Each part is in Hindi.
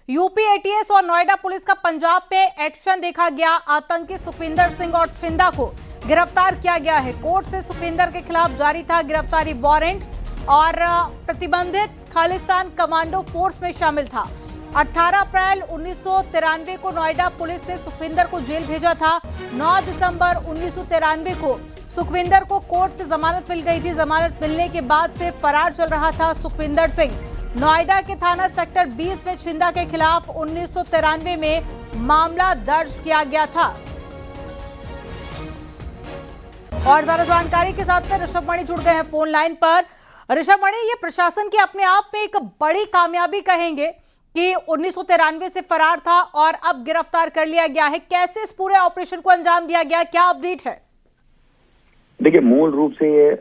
यूपी एटीएस और नोएडा पुलिस का पंजाब में एक्शन देखा गया। आतंकी सुखविंदर सिंह और छिंदा को गिरफ्तार किया गया है। कोर्ट से सुखविंदर के खिलाफ जारी था गिरफ्तारी वारंट और प्रतिबंधित खालिस्तान कमांडो फोर्स में शामिल था। 18 अप्रैल 1993 को नोएडा पुलिस ने सुखविंदर को जेल भेजा था। 9 दिसंबर 1993 को सुखविंदर को कोर्ट से जमानत मिल गई थी। जमानत मिलने के बाद से फरार चल रहा था सुखविंदर सिंह। नोएडा के थाना सेक्टर 20 में छिंदा के खिलाफ 1993 में मामला दर्ज किया गया था। और ज्यादा जानकारी के साथ में ऋषभ मणि जुड़ गए हैं फोन लाइन पर। ऋषभ मणि, ये प्रशासन की अपने आप में एक बड़ी कामयाबी कहेंगे कि 1993 से फरार था और अब गिरफ्तार कर लिया गया है। कैसे इस पूरे ऑपरेशन को अंजाम दिया गया, क्या अपडेट है? देखिए, मूल रूप से ये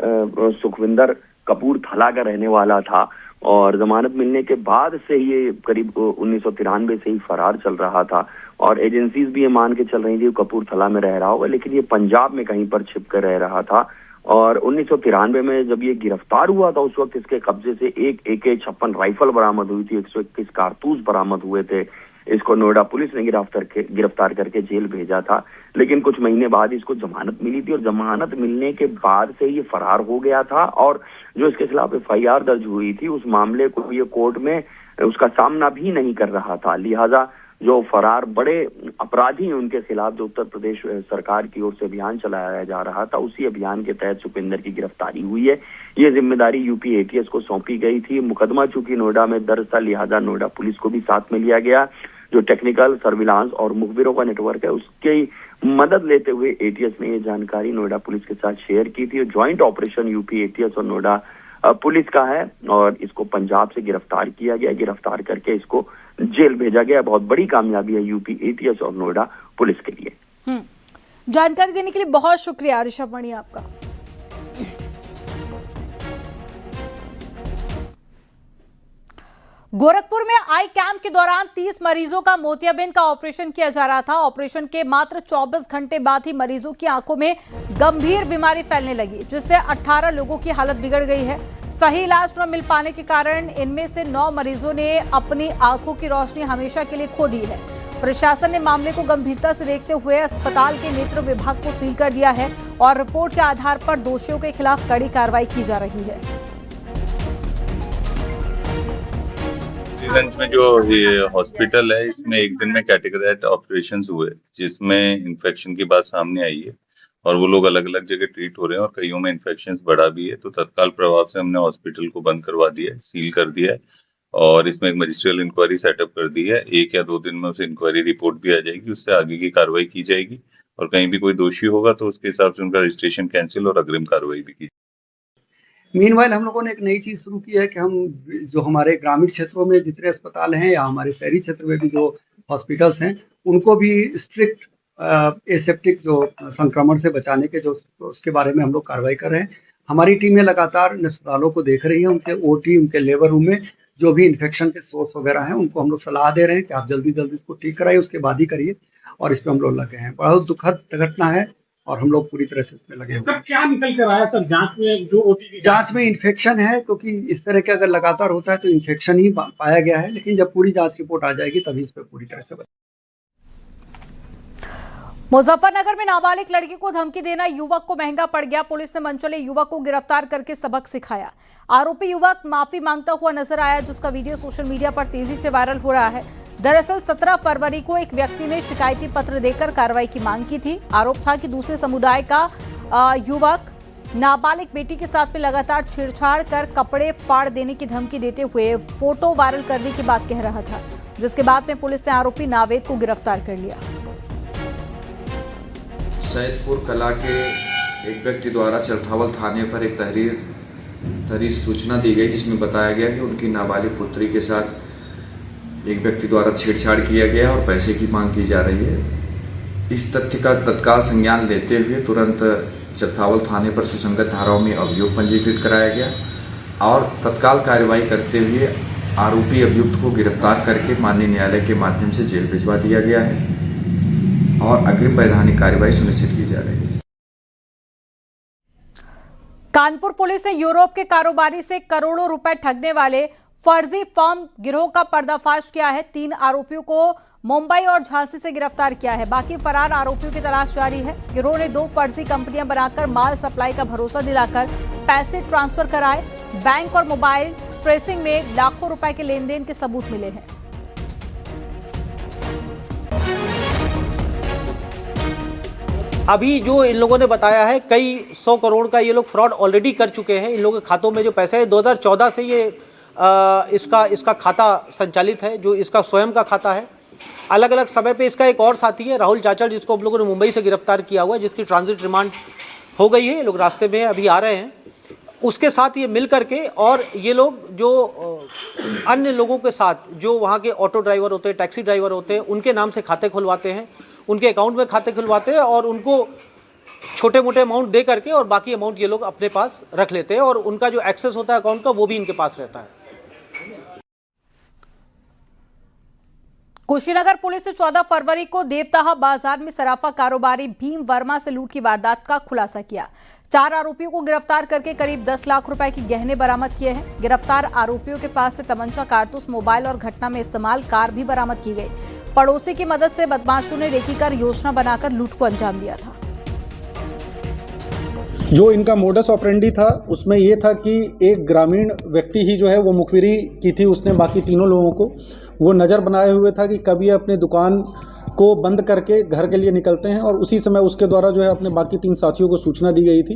सुखविंदर कपूरथला का रहने वाला था और जमानत मिलने के बाद से ये करीब 1993 से ही फरार चल रहा था और एजेंसीज भी ये मान के चल रही थी कपूरथला में रह रहा होगा, लेकिन ये पंजाब में कहीं पर छिप कर रह रहा था। और 1993 में जब ये गिरफ्तार हुआ था, उस वक्त इसके कब्जे से एक AK-56 राइफल बरामद हुई थी, 121 कारतूस बरामद हुए थे। इसको नोएडा पुलिस ने गिरफ्तार करके जेल भेजा था, लेकिन कुछ महीने बाद इसको जमानत मिली थी और जमानत मिलने के बाद से ये फरार हो गया था। और जो इसके खिलाफ FIR दर्ज हुई थी, उस मामले को ये कोर्ट में उसका सामना भी नहीं कर रहा था। लिहाजा जो फरार बड़े अपराधी हैं उनके खिलाफ जो उत्तर प्रदेश सरकार की ओर से अभियान चलाया जा रहा था, उसी अभियान के तहत सुखविंदर की गिरफ्तारी हुई है। ये जिम्मेदारी यूपी ATS को सौंपी गई थी। मुकदमा चूंकि नोएडा में दर्ज था, लिहाजा नोएडा पुलिस को भी साथ में लिया गया। जो टेक्निकल सर्विलांस और मुखबिरों का नेटवर्क है, उसकी मदद लेते हुए ATS ने ये जानकारी नोएडा पुलिस के साथ शेयर की थी। ज्वाइंट ऑपरेशन यूपी ATS और नोएडा पुलिस का है और इसको पंजाब से गिरफ्तार किया गया। गिरफ्तार करके इसको जेल भेजा गया। बहुत बड़ी कामयाबी है यूपी ATS और नोएडा पुलिस के लिए। जानकारी देने के लिए बहुत शुक्रिया ऋषभ मणि आपका। गोरखपुर में आई कैंप के दौरान 30 मरीजों का मोतियाबिंद का ऑपरेशन किया जा रहा था। ऑपरेशन के मात्र 24 घंटे बाद ही मरीजों की आंखों में गंभीर बीमारी फैलने लगी, जिससे 18 लोगों की हालत बिगड़ गई है। सही इलाज न मिल पाने के कारण इनमें से 9 मरीजों ने अपनी आंखों की रोशनी हमेशा के लिए खो दी है। प्रशासन ने मामले को गंभीरता से देखते हुए अस्पताल के नेत्र विभाग को सील कर दिया है और रिपोर्ट के आधार पर दोषियों के खिलाफ कड़ी कार्रवाई की जा रही है। में जो ये हॉस्पिटल है, इसमें एक दिन में कैटेगराइज्ड ऑपरेशंस हुए, जिसमें इन्फेक्शन की बात सामने आई है और वो लोग अलग अलग जगह ट्रीट हो रहे हैं और कईयों में इन्फेक्शन बढ़ा भी है। तो तत्काल प्रभाव से हमने हॉस्पिटल को बंद करवा दिया है, सील कर दिया है और इसमें एक मजिस्ट्रियल इंक्वायरी सेटअप कर दी है। 1 या 2 दिन में उसे इंक्वायरी रिपोर्ट भी आ जाएगी, उससे आगे की कार्रवाई की जाएगी और कहीं भी कोई दोषी होगा तो उसके हिसाब से उनका रजिस्ट्रेशन कैंसिल और अग्रिम कार्रवाई भी की। मीनवाइल हम लोगों ने एक नई चीज शुरू की है कि हम जो हमारे ग्रामीण क्षेत्रों में जितने अस्पताल हैं या हमारे शहरी क्षेत्र में भी जो हॉस्पिटल्स हैं, उनको भी स्ट्रिक्ट एसेप्टिक जो संक्रमण से बचाने के जो उसके बारे में हम लोग कार्रवाई कर रहे हैं। हमारी टीमें लगातार अस्पतालों को देख रही है, उनके OT, उनके लेबर रूम में जो भी इन्फेक्शन के सोर्स वगैरह हैं, उनको हम लोग सलाह दे रहे हैं कि आप जल्दी इसको ठीक कराइए, उसके बाद ही करिए। और इस पर हम लोग लगे हैं। बहुत दुखद घटना है और हम लोग पूरी तरह से इसमें लगे हुए हैं। क्या निकल कर आया सर जांच में? जो OT जांच में इन्फेक्शन है, क्योंकि इस तरह के अगर लगातार होता है तो इन्फेक्शन ही पाया गया है, लेकिन जब पूरी जांच रिपोर्ट आ जाएगी तभी इस पर पूरी तरह से मुजफ्फरनगर में नाबालिग लड़की को धमकी देना युवक को महंगा पड़ गया। पुलिस ने मनचले युवक को गिरफ्तार करके सबक सिखाया। आरोपी युवक माफी मांगता हुआ नजर आया, जिसका वीडियो सोशल मीडिया पर तेजी से वायरल हो रहा है। दरअसल 17 फरवरी को एक व्यक्ति ने शिकायती पत्र देकर कार्रवाई की मांग की थी। आरोप था कि दूसरे समुदाय का युवक नाबालिग बेटी के साथ में लगातार छेड़छाड़ कर कपड़े फाड़ देने की धमकी देते हुए फोटो वायरल करने की बात कह रहा था, जिसके बाद में पुलिस ने आरोपी नावेद को गिरफ्तार कर लिया। सैदपुर कला के एक व्यक्ति द्वारा चरथावल थाने पर एक तहरीर सूचना दी गई, जिसमें बताया गया कि उनकी नाबालिग पुत्री के साथ एक व्यक्ति द्वारा छेड़छाड़ किया गया और पैसे की मांग की जा रही है। इस तथ्य का तत्काल संज्ञान लेते हुए तुरंत चरथावल थाने पर सुसंगत धाराओं में अभियोग पंजीकृत कराया गया और तत्काल कार्रवाई करते हुए आरोपी अभियुक्त को गिरफ्तार करके माननीय न्यायालय के माध्यम से जेल भिजवा दिया गया है और अग्रिम वैधानिक कार्रवाई सुनिश्चित की जा रही है। कानपुर पुलिस ने यूरोप के कारोबारी से करोड़ों रुपए ठगने वाले फर्जी फॉर्म गिरोह का पर्दाफाश किया है। 3 आरोपियों को मुंबई और झांसी से गिरफ्तार किया है। बाकी फरार आरोपियों की तलाश जारी है। गिरोह ने 2 फर्जी कंपनियां बनाकर माल सप्लाई का भरोसा दिलाकर पैसे ट्रांसफर कराए। बैंक और मोबाइल ट्रेसिंग में लाखों रुपए के लेन देन के सबूत मिले हैं। अभी जो इन लोगों ने बताया है, कई 100 करोड़ का ये लोग फ्रॉड ऑलरेडी कर चुके हैं। इन लोगों के खातों में जो पैसे है 2014 से ये इसका खाता संचालित है, जो इसका स्वयं का खाता है। अलग अलग समय पे इसका एक और साथी है राहुल चाचड़, जिसको हम लोगों ने मुंबई से गिरफ्तार किया हुआ है, जिसकी ट्रांजिट रिमांड हो गई है। ये लोग रास्ते में अभी आ रहे हैं। उसके साथ ये मिल करके और ये लोग जो अन्य लोगों के साथ जो वहाँ के ऑटो ड्राइवर होते हैं, टैक्सी ड्राइवर होते हैं, उनके नाम से खाते खुलवाते हैं, उनके अकाउंट में खाते खुलवाते हैं और उनको छोटे मोटे अमाउंट दे करके और बाकी अमाउंट ये लोग अपने पास रख लेते हैं और उनका जो एक्सेस होता है अकाउंट का वो भी इनके पास रहता है। कुशीनगर पुलिस ने 14 फरवरी को देवताहा बाजार में सराफा कारोबारी भीम वर्मा से लूट की वारदात का खुलासा किया। 4 आरोपियों को गिरफ्तार करके करीब 10 लाख रुपए की गहने बरामद किए हैं। गिरफ्तार आरोपियों के पास से तमंचा, कारतूस, मोबाइल और घटना में इस्तेमाल कार भी बरामद की गई। पड़ोसी की मदद से बदमाशों ने रेकी कर योजना बनाकर लूट को अंजाम दिया था। जो इनका मोडस ऑपरेंडी था उसमें ये था कि एक ग्रामीण व्यक्ति ही जो है वो मुखबिरी की थी उसने बाकी तीनों लोगों को। वो नज़र बनाए हुए था कि कभी अपने दुकान को बंद करके घर के लिए निकलते हैं और उसी समय उसके द्वारा जो है अपने बाकी 3 साथियों को सूचना दी गई थी।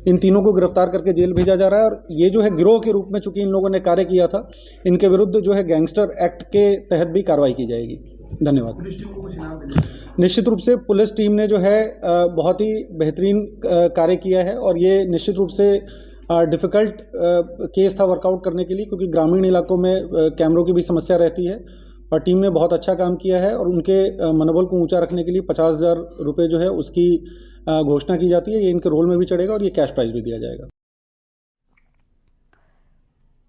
इन तीनों को गिरफ्तार करके जेल भेजा जा रहा है और ये जो है गिरोह के रूप में चूंकि इन लोगों ने कार्य किया था, इनके विरुद्ध जो है गैंगस्टर एक्ट के तहत भी कार्रवाई की जाएगी। धन्यवाद। निश्चित रूप से पुलिस टीम ने जो है बहुत ही बेहतरीन कार्य किया है और ये निश्चित रूप से डिफ़िकल्ट केस था वर्कआउट करने के लिए, क्योंकि ग्रामीण इलाकों में कैमरों की भी समस्या रहती है और टीम ने बहुत अच्छा काम किया है और उनके मनोबल को ऊंचा रखने के लिए 50,000 रुपये जो है उसकी घोषणा की जाती है। ये इनके रोल में भी चढ़ेगा और ये कैश प्राइज भी दिया जाएगा।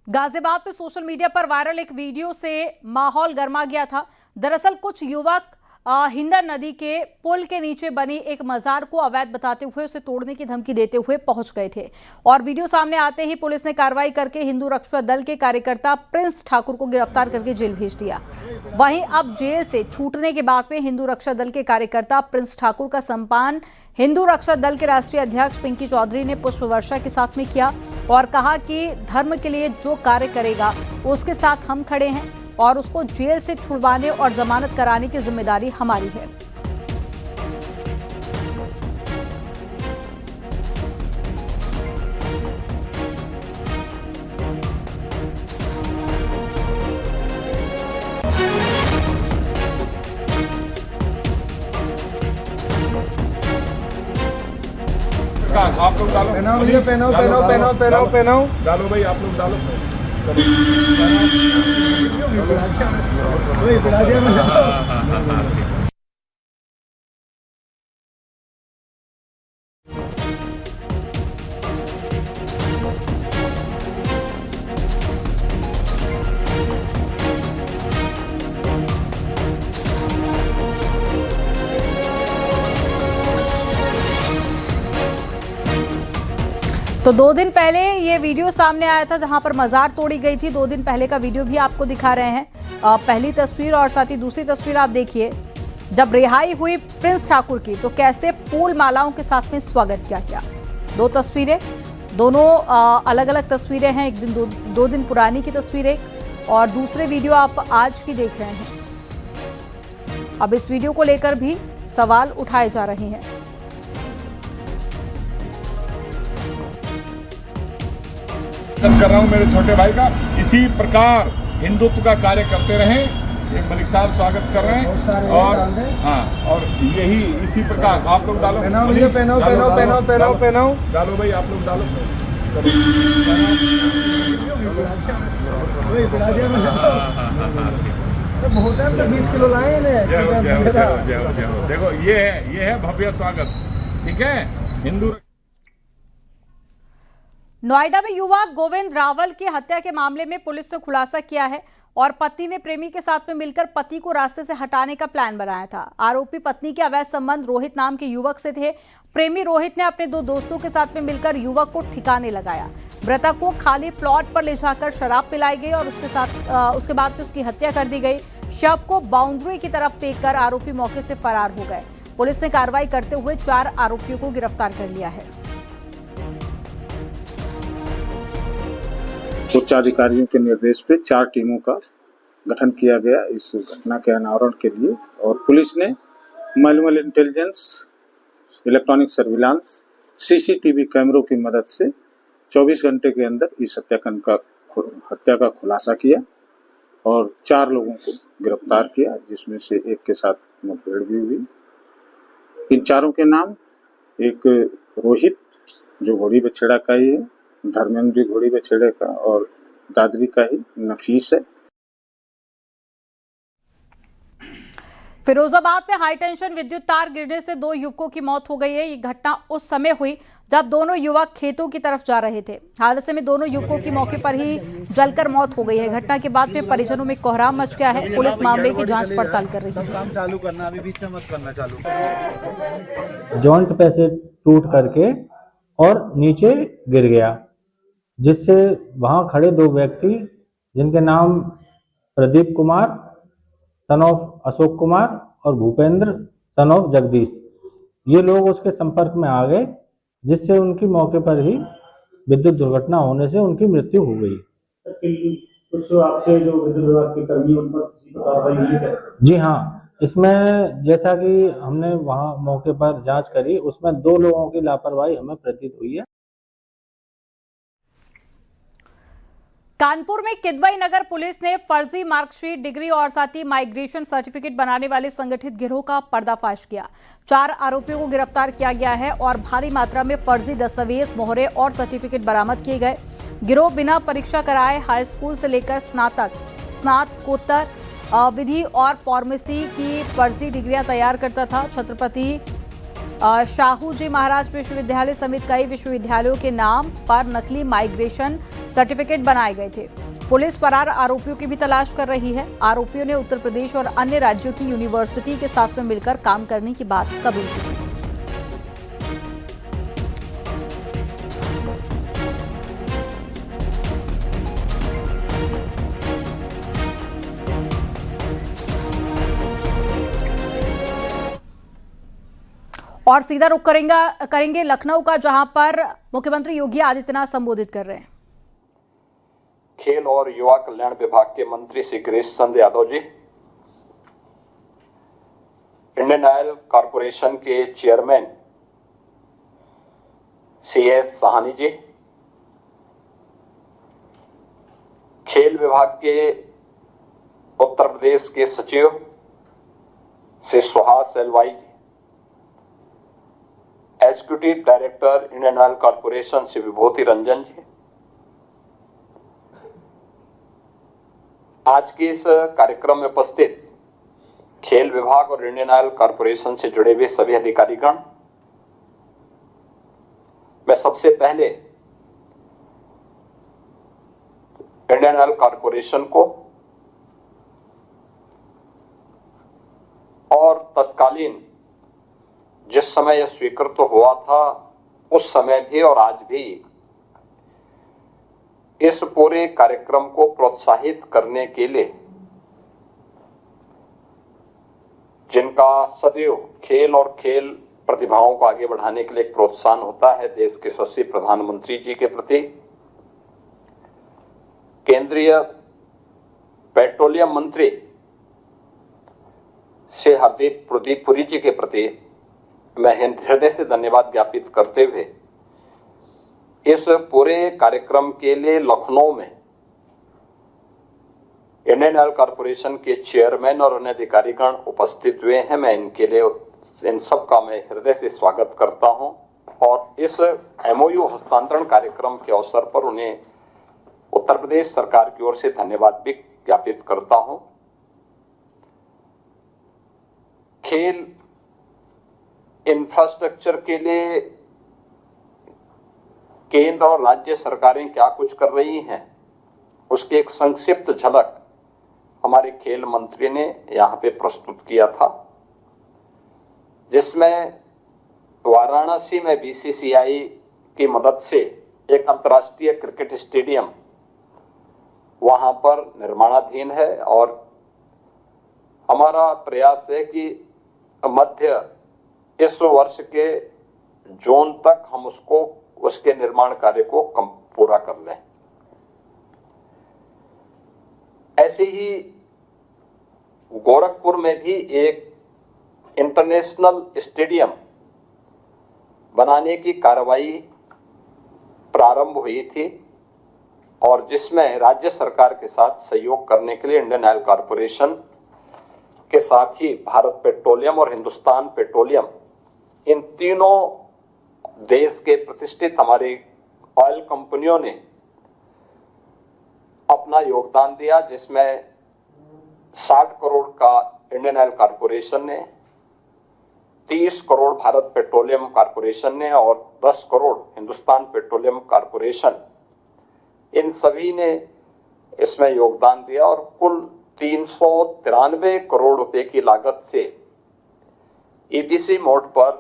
गाजियाबाद में सोशल मीडिया पर वायरल एक वीडियो से माहौल गर्मा गया था। दरअसल कुछ युवक हिंडन नदी के पुल के नीचे बनी एक मजार को अवैध बताते हुए उसे तोड़ने की धमकी देते हुए पहुंच गए थे और वीडियो सामने आते ही पुलिस ने कार्रवाई करके हिंदू रक्षा दल के कार्यकर्ता प्रिंस ठाकुर को गिरफ्तार करके जेल भेज दिया। वहीं अब जेल से छूटने के बाद में हिंदू रक्षा दल के कार्यकर्ता प्रिंस ठाकुर का सम्मान हिंदू रक्षा दल के राष्ट्रीय अध्यक्ष पिंकी चौधरी ने पुष्प वर्षा के साथ में किया और कहा कि धर्म के लिए जो कार्य करेगा उसके साथ हम खड़े हैं और उसको जेल से छुड़वाने और जमानत कराने की जिम्मेदारी हमारी है। आप लोग डालो, पहनाओ डालो भाई, आप लोग डालो। तो 2 दिन पहले ये वीडियो सामने आया था जहां पर मजार तोड़ी गई थी। 2 दिन पहले का वीडियो भी आपको दिखा रहे हैं। पहली तस्वीर और साथ ही दूसरी तस्वीर आप देखिए। जब रिहाई हुई प्रिंस ठाकुर की तो कैसे फूल मालाओं के साथ में स्वागत किया गया। 2 तस्वीरें, दोनों अलग अलग तस्वीरें हैं। एक दिन 2 दिन पुरानी की तस्वीर एक और दूसरे वीडियो आप आज की देख रहे हैं। अब इस वीडियो को लेकर भी सवाल उठाए जा रहे हैं। कर रहा हूँ मेरे छोटे भाई का, इसी प्रकार हिंदुत्व का कार्य करते रहें। ये मलिक साहब स्वागत कर रहे हैं और हाँ, और यही इसी प्रकार आप लोग डालो, पहनाओ डालो भाई, आप लोग डालो। बहुत है, 20 किलो लाए। देखो ये है भव्य स्वागत, ठीक है। हिंदू नोएडा में युवक गोविंद रावल की हत्या के मामले में पुलिस ने खुलासा किया है और पत्नी ने प्रेमी के साथ में मिलकर पति को रास्ते से हटाने का प्लान बनाया था। आरोपी पत्नी के अवैध संबंध रोहित नाम के युवक से थे। प्रेमी रोहित ने अपने 2 दोस्तों के साथ में मिलकर युवक को ठिकाने लगाया। मृतक को खाली प्लॉट पर ले जाकर शराब पिलाई गई और उसके बाद में उसकी हत्या कर दी गई। शव को बाउंड्री की तरफ फेंककर आरोपी मौके से फरार हो गए। पुलिस ने कार्रवाई करते हुए 4 आरोपियों को गिरफ्तार कर लिया है। उच्चाधिकारियों के निर्देश पे 4 टीमों का गठन किया गया इस घटना के अनावरण के लिए, और पुलिस ने manual intelligence, electronic surveillance, CCTV कैमरों की मदद से 24 घंटे के अंदर इस हत्या का खुलासा किया और 4 लोगों को गिरफ्तार किया, जिसमें से एक के साथ मुठभेड़ भी हुई। इन 4 के नाम, एक रोहित जो घोड़ी बछेड़ा का ही है, धर्मेंद्र घोड़ी बछेड़े का, और दादरी का ही नफीस है। फिरोजाबाद में हाई टेंशन विद्युत तार गिरने से 2 युवकों की मौत हो गई है। ये घटना उस समय हुई जब दोनों युवक खेतों की तरफ जा रहे थे। हादसे में दोनों युवकों की मौके पर ही जलकर मौत हो गई है। घटना के बाद में परिजनों में कोहराम मच गया है। पुलिस मामले की जांच पड़ताल कर रही है। जॉइंट कैपेसिटर टूट करके और नीचे गिर गया, जिससे वहां खड़े 2 व्यक्ति जिनके नाम प्रदीप कुमार सन ऑफ अशोक कुमार और भूपेंद्र सन ऑफ जगदीश, ये लोग उसके संपर्क में आ गए, जिससे उनकी मौके पर ही विद्युत दुर्घटना होने से उनकी मृत्यु हो गई। कुछ आपके जो विद्युत विभाग के कर्मी उन पर किसी को कार्रवाई हुई है? जी हाँ, इसमें जैसा कि हमने वहां मौके पर जांच करी, उसमें 2 लोगों की लापरवाही हमें प्रतीत हुई है। कानपुर में किदवई नगर पुलिस ने फर्जी मार्कशीट, डिग्री और साथ ही माइग्रेशन सर्टिफिकेट बनाने वाले संगठित गिरोह का पर्दाफाश किया। 4 आरोपियों को गिरफ्तार किया गया है और भारी मात्रा में फर्जी दस्तावेज, मोहरे और सर्टिफिकेट बरामद किए गए। गिरोह बिना परीक्षा कराए हाई स्कूल से लेकर स्नातकोत्तर विधि और फार्मेसी की फर्जी डिग्रियां तैयार करता था। छत्रपति शाहू जी महाराज विश्वविद्यालय समेत कई विश्वविद्यालयों के नाम पर नकली माइग्रेशन सर्टिफिकेट बनाए गए थे। पुलिस फरार आरोपियों की भी तलाश कर रही है। आरोपियों ने उत्तर प्रदेश और अन्य राज्यों की यूनिवर्सिटी के साथ में मिलकर काम करने की बात कबूल की। और सीधा रुख करेंगे लखनऊ का, जहां पर मुख्यमंत्री योगी आदित्यनाथ संबोधित कर रहे हैं। खेल और युवा कल्याण विभाग के मंत्री Shri Girish Chandra Yadav ji, Indian Oil Corporation के चेयरमैन CS साहनी जी, खेल विभाग के उत्तर प्रदेश के सचिव Shri Suhas L Y ji, executive director Indian Oil Corporation Shri Vibhuti Ranjan ji, आज के इस कार्यक्रम में उपस्थित खेल विभाग और इंडियन ऑयल कॉरपोरेशन से जुड़े हुए सभी अधिकारीगण, मैं सबसे पहले इंडियन ऑयल कॉरपोरेशन को और तत्कालीन जिस समय यह स्वीकृत हुआ था उस समय भी और आज भी इस पूरे कार्यक्रम को प्रोत्साहित करने के लिए, जिनका सदैव खेल और खेल प्रतिभाओं को आगे बढ़ाने के लिए एक प्रोत्साहन होता है, देश के यशस्वी प्रधानमंत्री जी के प्रति, केंद्रीय पेट्रोलियम मंत्री श्री हरदीप प्रदीप पुरी जी के प्रति मैं हृदय से धन्यवाद ज्ञापित करते हुए इस पूरे कार्यक्रम के लिए लखनऊ में इंडियन ऑयल कॉरपोरेशन के चेयरमैन और अन्य अधिकारीगण उपस्थित हुए हैं। मैं इनके लिए इन सब का मैं हृदय से स्वागत करता हूं और इस MOU हस्तांतरण कार्यक्रम के अवसर पर उन्हें उत्तर प्रदेश सरकार की ओर से धन्यवाद भी ज्ञापित करता हूं। खेल इंफ्रास्ट्रक्चर के लिए केंद्र और राज्य सरकारें क्या कुछ कर रही हैं, उसकी एक संक्षिप्त झलक हमारे खेल मंत्री ने यहाँ पे प्रस्तुत किया था, जिसमें वाराणसी में बीसीसीआई की मदद से एक अंतर्राष्ट्रीय क्रिकेट स्टेडियम वहां पर निर्माणाधीन है और हमारा प्रयास है कि मध्य इस वर्ष के जून तक हम उसके निर्माण कार्य को पूरा कर लें। ऐसे ही गोरखपुर में भी एक इंटरनेशनल स्टेडियम बनाने की कार्रवाई प्रारंभ हुई थी और जिसमें राज्य सरकार के साथ सहयोग करने के लिए इंडियन ऑयल कॉरपोरेशन के साथ ही भारत पेट्रोलियम और हिंदुस्तान पेट्रोलियम, इन तीनों देश के प्रतिष्ठित हमारे ऑयल कंपनियों ने अपना योगदान दिया, जिसमें 60 करोड़ का इंडियन ऑयल कॉरपोरेशन ने, 30 करोड़ भारत पेट्रोलियम कॉरपोरेशन ने और 10 करोड़ हिंदुस्तान पेट्रोलियम कॉरपोरेशन, इन सभी ने इसमें योगदान दिया और कुल 393 करोड़ रुपए की लागत से ईपीसी मोड पर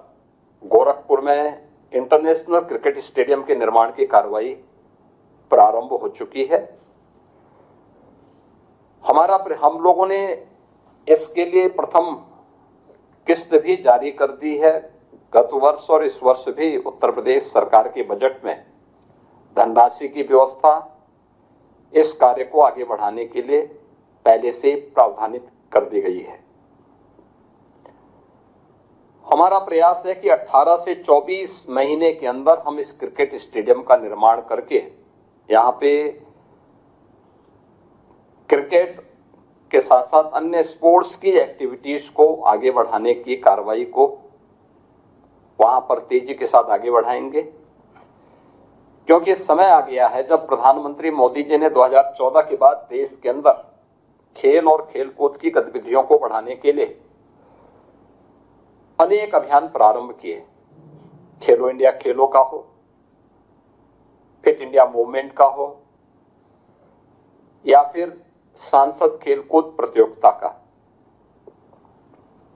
गोरखपुर में इंटरनेशनल क्रिकेट स्टेडियम के निर्माण की कार्रवाई प्रारंभ हो चुकी है। हम लोगों ने इसके लिए प्रथम किस्त भी जारी कर दी है। गत वर्ष और इस वर्ष भी उत्तर प्रदेश सरकार के बजट में धनराशि की व्यवस्था इस कार्य को आगे बढ़ाने के लिए पहले से प्रावधानित कर दी गई है। हमारा प्रयास है कि 18 से 24 महीने के अंदर हम इस क्रिकेट स्टेडियम का निर्माण करके यहाँ पे क्रिकेट के साथ साथ अन्य स्पोर्ट्स की एक्टिविटीज को आगे बढ़ाने की कार्रवाई को वहां पर तेजी के साथ आगे बढ़ाएंगे, क्योंकि समय आ गया है जब प्रधानमंत्री मोदी जी ने 2014 के बाद देश के अंदर खेल और खेलकूद की गतिविधियों को बढ़ाने के लिए अनेक अभियान प्रारंभ किए। खेलो इंडिया खेलों का हो, फिट इंडिया मूवमेंट का हो या फिर सांसद खेलकूद प्रतियोगिता का।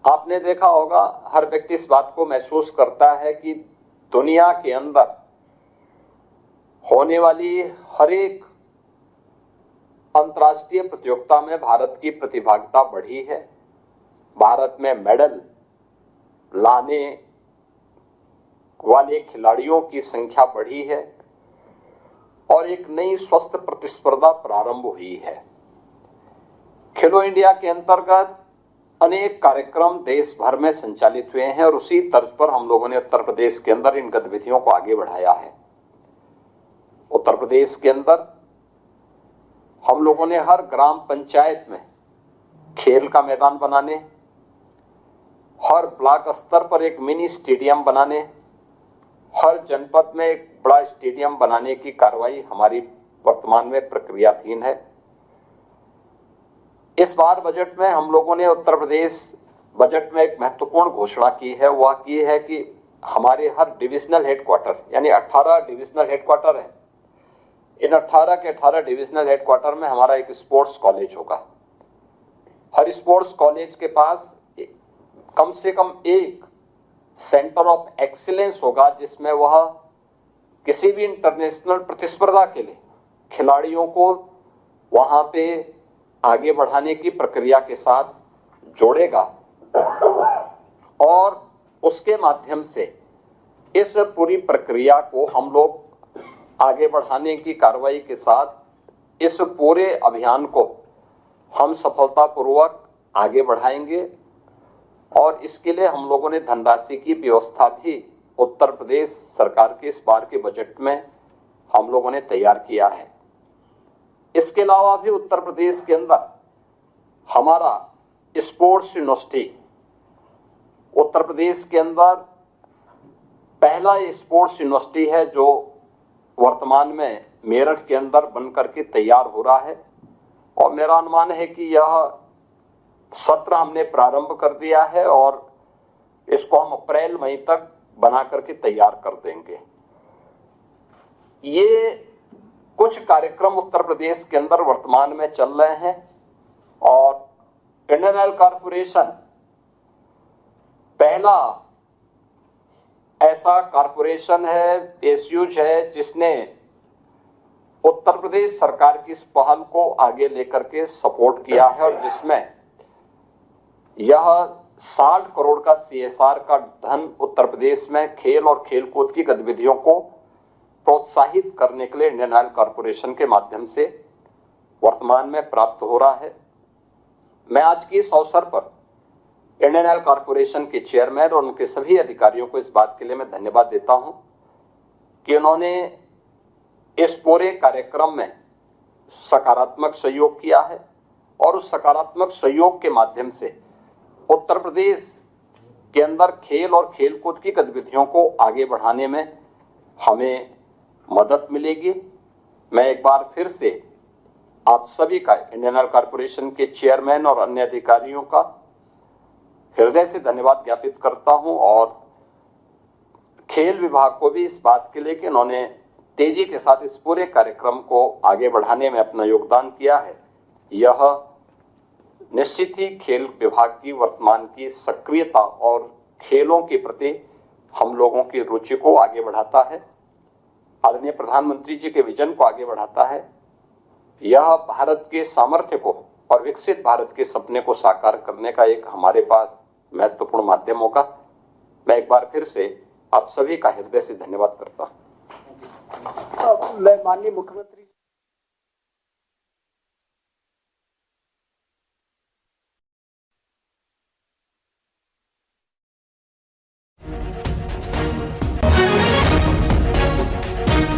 आपने देखा होगा, हर व्यक्ति इस बात को महसूस करता है कि दुनिया के अंदर होने वाली हर एक अंतर्राष्ट्रीय प्रतियोगिता में भारत की प्रतिभागिता बढ़ी है। भारत में मेडल लाने वाले खिलाड़ियों की संख्या बढ़ी है और एक नई स्वस्थ प्रतिस्पर्धा प्रारंभ हुई है। खेलो इंडिया के अंतर्गत अनेक कार्यक्रम देश भर में संचालित हुए हैं और उसी तर्ज पर हम लोगों ने उत्तर प्रदेश के अंदर इन गतिविधियों को आगे बढ़ाया है। उत्तर प्रदेश के अंदर हम लोगों ने हर ग्राम पंचायत में खेल का मैदान बनाने, हर ब्लॉक स्तर पर एक मिनी स्टेडियम बनाने, हर जनपद में एक बड़ा स्टेडियम बनाने की कार्रवाई हमारी वर्तमान में प्रक्रियाधीन है। इस बार बजट में हम लोगों ने उत्तर प्रदेश बजट में एक महत्वपूर्ण घोषणा की है, वह की है कि हमारे हर डिविजनल हेडक्वार्टर, यानी 18 डिविजनल हेडक्वार्टर है, इन 18 के 18 डिविजनल हेडक्वार्टर में हमारा एक स्पोर्ट्स कॉलेज होगा। हर स्पोर्ट्स कॉलेज के पास कम से कम एक सेंटर ऑफ एक्सीलेंस होगा, जिसमें वह किसी भी इंटरनेशनल प्रतिस्पर्धा के लिए खिलाड़ियों को वहां पे आगे बढ़ाने की प्रक्रिया के साथ जोड़ेगा और उसके माध्यम से इस पूरी प्रक्रिया को हम लोग आगे बढ़ाने की कार्रवाई के साथ इस पूरे अभियान को हम सफलतापूर्वक आगे बढ़ाएंगे और इसके लिए हम लोगों ने धनराशि की व्यवस्था भी उत्तर प्रदेश सरकार के इस बार के बजट में हम लोगों ने तैयार किया है। इसके अलावा भी उत्तर प्रदेश के अंदर हमारा स्पोर्ट्स यूनिवर्सिटी, उत्तर प्रदेश के अंदर पहला स्पोर्ट्स यूनिवर्सिटी है जो वर्तमान में मेरठ के अंदर बनकर के तैयार हो रहा है और मेरा अनुमान है कि यह सत्र हमने प्रारंभ कर दिया है और इसको हम अप्रैल मई तक बना करके तैयार कर देंगे। ये कुछ कार्यक्रम उत्तर प्रदेश के अंदर वर्तमान में चल रहे हैं और इंडियन ऑयल कॉरपोरेशन पहला ऐसा कॉरपोरेशन है, एसयूज है, जिसने उत्तर प्रदेश सरकार की इस पहल को आगे लेकर के सपोर्ट किया है और जिसमें यह 60 करोड़ का CSR का धन उत्तर प्रदेश में खेल और खेलकूद की गतिविधियों को प्रोत्साहित करने के लिए इंडियन ऑयल कॉरपोरेशन के माध्यम से वर्तमान में प्राप्त हो रहा है। मैं आज के इस अवसर पर इंडियन ऑयल कॉरपोरेशन के चेयरमैन और उनके सभी अधिकारियों को इस बात के लिए मैं धन्यवाद देता हूं कि उन्होंने इस पूरे कार्यक्रम में सकारात्मक सहयोग किया है और उस सकारात्मक सहयोग के माध्यम से उत्तर प्रदेश के अंदर खेल और खेलकूद की गतिविधियों को आगे बढ़ाने में हमें मदद मिलेगी। मैं एक बार फिर से आप सभी का, इंडियन ऑयल कॉरपोरेशन के चेयरमैन और अन्य अधिकारियों का हृदय से धन्यवाद ज्ञापित करता हूं और खेल विभाग को भी इस बात के लिए कि उन्होंने तेजी के साथ इस पूरे कार्यक्रम को आगे बढ़ाने में अपना योगदान किया है। यह निश्चित ही खेल विभाग की वर्तमान की सक्रियता और खेलों के प्रति हम लोगों की रुचि को आगे बढ़ाता है, आदरणीय प्रधानमंत्री जी के विजन को आगे बढ़ाता है। यह भारत के सामर्थ्य को और विकसित भारत के सपने को साकार करने का एक हमारे पास महत्वपूर्ण माध्यम होगा। मैं एक बार फिर से आप सभी का हृदय से धन्यवाद करता हूं। मैं माननीय मुख्यमंत्री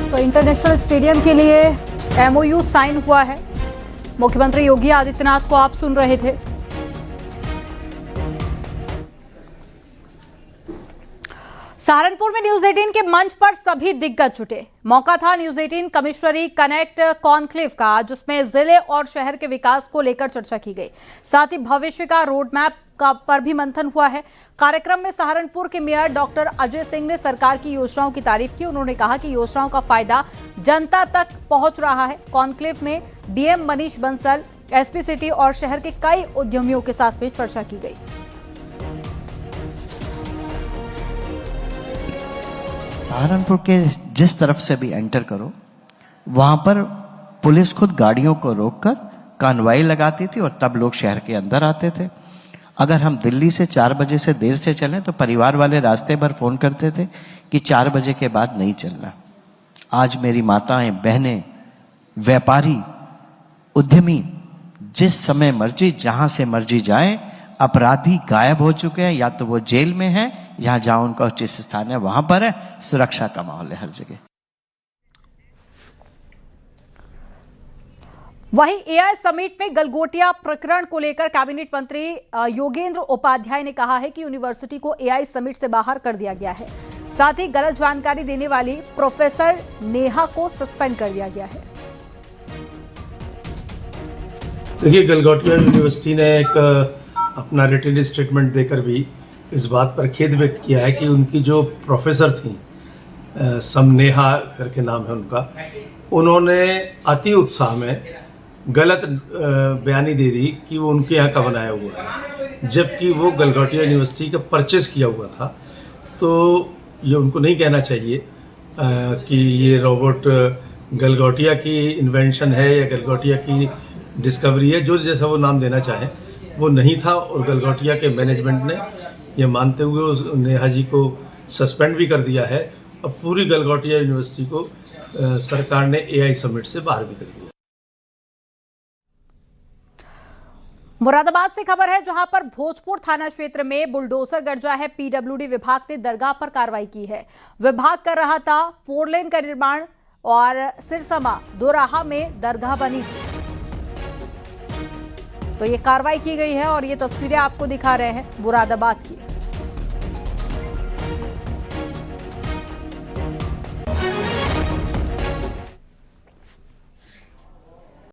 तो इंटरनेशनल स्टेडियम के लिए MOU साइन हुआ है। मुख्यमंत्री योगी आदित्यनाथ को आप सुन रहे थे। सहारनपुर में न्यूज 18 के मंच पर सभी दिग्गज जुटे। मौका था न्यूज 18 कमिश्नरी कनेक्ट कॉन्क्लेव का, जिसमें जिले और शहर के विकास को लेकर चर्चा की गई। साथ ही भविष्य का रोड मैप का पर भी मंथन हुआ है। कार्यक्रम में सहारनपुर के मेयर डॉक्टर अजय सिंह ने सरकार की योजनाओं की तारीफ की। उन्होंने कहा कि योजनाओं का फायदा जनता तक पहुंच रहा है। कॉन्क्लेव में DM Manish Bansal, SP city और शहर के कई उद्यमियों के साथ में चर्चा की गई। सहारनपुर के जिस तरफ से भी एंटर करो, वहां पर पुलिस खुद गाड़ियों को रोककर कानवाई लगाती थी और तब लोग शहर के अंदर आते थे। अगर हम दिल्ली से 4 बजे से देर से चलें तो परिवार वाले रास्ते भर फोन करते थे कि 4 बजे के बाद नहीं चलना। आज मेरी माताएं, बहनें, व्यापारी, उद्यमी जिस समय मर्जी जहां से मर्जी जाएं, अपराधी गायब हो चुके हैं, या तो वो जेल में हैं या जहां उनका उचित स्थान है वहां पर है। सुरक्षा का माहौल है हर जगह। वहीं AI समिट में गलगोटिया प्रकरण को लेकर कैबिनेट मंत्री योगेंद्र उपाध्याय ने कहा है कि यूनिवर्सिटी को AI समिट से बाहर कर दिया गया है। साथ ही गलत जानकारी देने वाली प्रोफेसर नेहा को सस्पेंड कर दिया गया है। देखिए, गलगोटिया यूनिवर्सिटी ने एक अपना रिटन स्टेटमेंट देकर भी इस बात पर खेद व्यक्त किया है कि उनकी जो प्रोफेसर थी, समनेहा करके नाम है उनका, उन्होंने अति उत्साह में गलत बयानी दे दी कि वो उनके यहाँ का बनाया हुआ है, जबकि वो गलगोटिया यूनिवर्सिटी का परचेज किया हुआ था। तो ये उनको नहीं कहना चाहिए कि ये रोबोट गलगोटिया की इन्वेंशन है या गलगोटिया की डिस्कवरी है। जो जैसा वो नाम देना चाहे, वो नहीं था। और गलगोटिया के मैनेजमेंट ने ये मानते हुए उस नेहा जी को सस्पेंड भी कर दिया है और पूरी गलगोटिया यूनिवर्सिटी को सरकार ने AI समिट से बाहर भी कर दिया। मुरादाबाद से खबर है, जहां पर भोजपुर थाना क्षेत्र में बुलडोजर गरजा है। PWD विभाग ने दरगाह पर कार्रवाई की है। विभाग कर रहा था 4 लेन का निर्माण और सिरसमा दोराहा में दरगाह बनी थी। तो ये कार्रवाई की गई है और ये तस्वीरें आपको दिखा रहे हैं मुरादाबाद की।